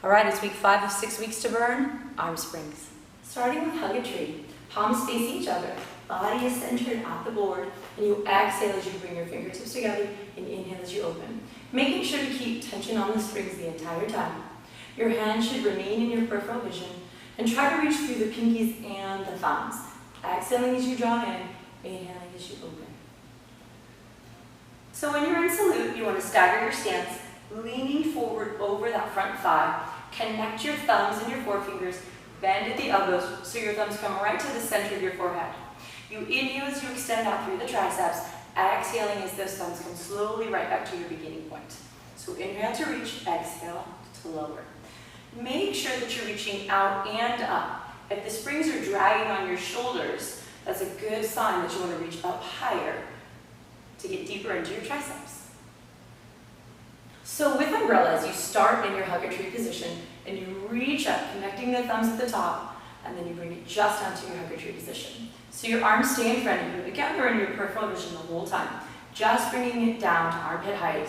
All right, it's week 5 of 6 weeks to burn, arm springs. Starting with hug a tree. Palms face each other. Body is centered at the board. And you exhale as you bring your fingertips together and inhale as you open. Making sure to keep tension on the springs the entire time. Your hands should remain in your peripheral vision. And try to reach through the pinkies and the thumbs. Exhaling as you draw in, inhaling as you open. So when you're in salute, you want to stagger your stance, leaning forward over that front thigh. Connect your thumbs and your forefingers, bend at the elbows so your thumbs come right to the center of your forehead. You inhale as you extend out through the triceps, exhaling as those thumbs come slowly right back to your beginning point. So inhale to reach, exhale to lower. Make sure that you're reaching out and up. If the springs are dragging on your shoulders, that's a good sign that you want to reach up higher to get deeper into your triceps. So with umbrellas, you start in your hug a tree position and you reach up, connecting the thumbs at the top, and then you bring it just onto your hug a tree position. So your arms stay in front of you, together in your peripheral vision the whole time, just bringing it down to armpit height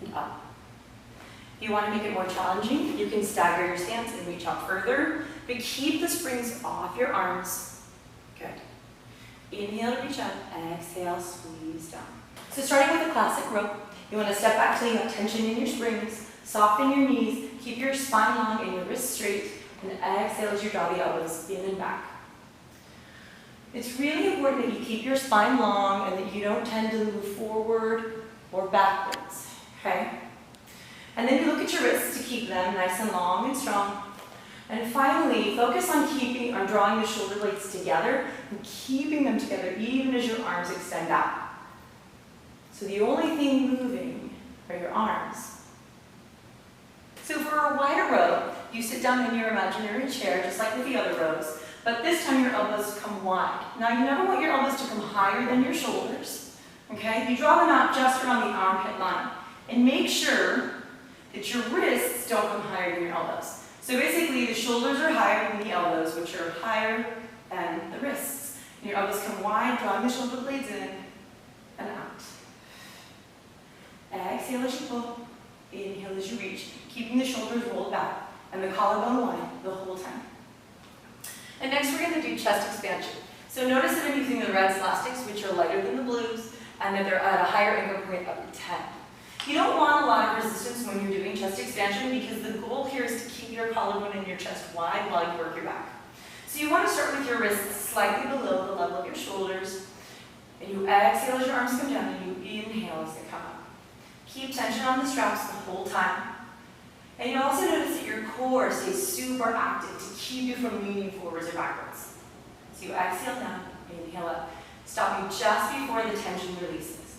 and up. If you want to make it more challenging, you can stagger your stance and reach out further, but keep the springs off your arms. Good. Inhale to reach up, exhale, squeeze down. So starting with a classic rope, you want to step back till you have tension in your springs, soften your knees, keep your spine long and your wrists straight, and exhale as you draw the elbows in and back. It's really important that you keep your spine long and that you don't tend to move forward or backwards, okay? And then you look at your wrists to keep them nice and long and strong. And finally, focus on drawing the shoulder blades together and keeping them together even as your arms extend out. So the only thing moving are your arms. So for a wider row, you sit down in your imaginary chair, just like with the other rows, but this time your elbows come wide. Now you never want your elbows to come higher than your shoulders, okay? You draw them out just around the armpit line. And make sure that your wrists don't come higher than your elbows. So basically the shoulders are higher than the elbows, which are higher than the wrists. And your elbows come wide, drawing the shoulder blades in and out. Exhale as you pull, inhale as you reach, keeping the shoulders rolled back and the collarbone wide the whole time. And next we're going to do chest expansion. So notice that I'm using the red elastics, which are lighter than the blues, and that they're at a higher anchor point of 10. You don't want a lot of resistance when you're doing chest expansion because the goal here is to keep your collarbone and your chest wide while you work your back. So you want to start with your wrists slightly below the level of your shoulders, and you exhale as your arms come down, and you inhale as they come up. Keep tension on the straps the whole time. And you also notice that your core stays super active to keep you from leaning forwards or backwards. So you exhale down, inhale up, stopping just before the tension releases.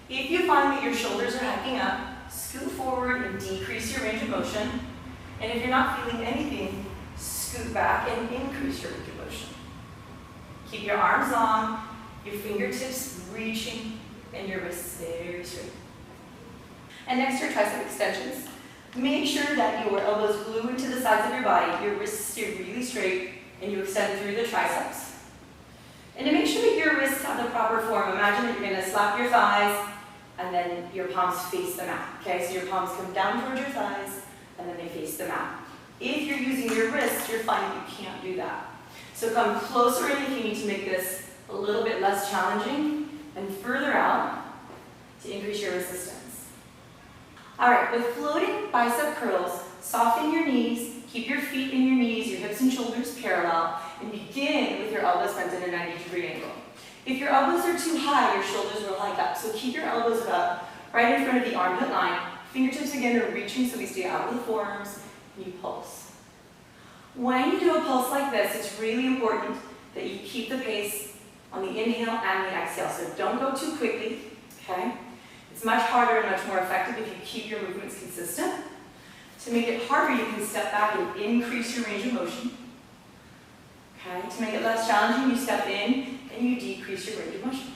If you find that your shoulders are hiking up, scoot forward and decrease your range of motion. And if you're not feeling anything, scoot back and increase your range of motion. Keep your arms long, your fingertips reaching, and your wrists very straight. And next are tricep extensions. Make sure that your elbows glue into the sides of your body, your wrists stay really straight, and you extend through the triceps. And to make sure that your wrists have the proper form, imagine that you're going to slap your thighs, and then your palms face the mat. Okay, so your palms come down towards your thighs, and then they face the mat. If you're using your wrists, you're finding you can't do that. So come closer in if you need to make this a little bit less challenging, and further out to increase your resistance. All right, with floating bicep curls, soften your knees, keep your feet in your knees, your hips and shoulders parallel, and begin with your elbows bent in a 90-degree angle. If your elbows are too high, your shoulders will hike up, so keep your elbows about right in front of the armpit line. Fingertips again are reaching so we stay out of the forearms, and you pulse. When you do a pulse like this, it's really important that you keep the pace on the inhale and the exhale, so don't go too quickly, okay? It's much harder and much more effective if you keep your movements consistent. To make it harder, you can step back and increase your range of motion. Okay? To make it less challenging, you step in and you decrease your range of motion.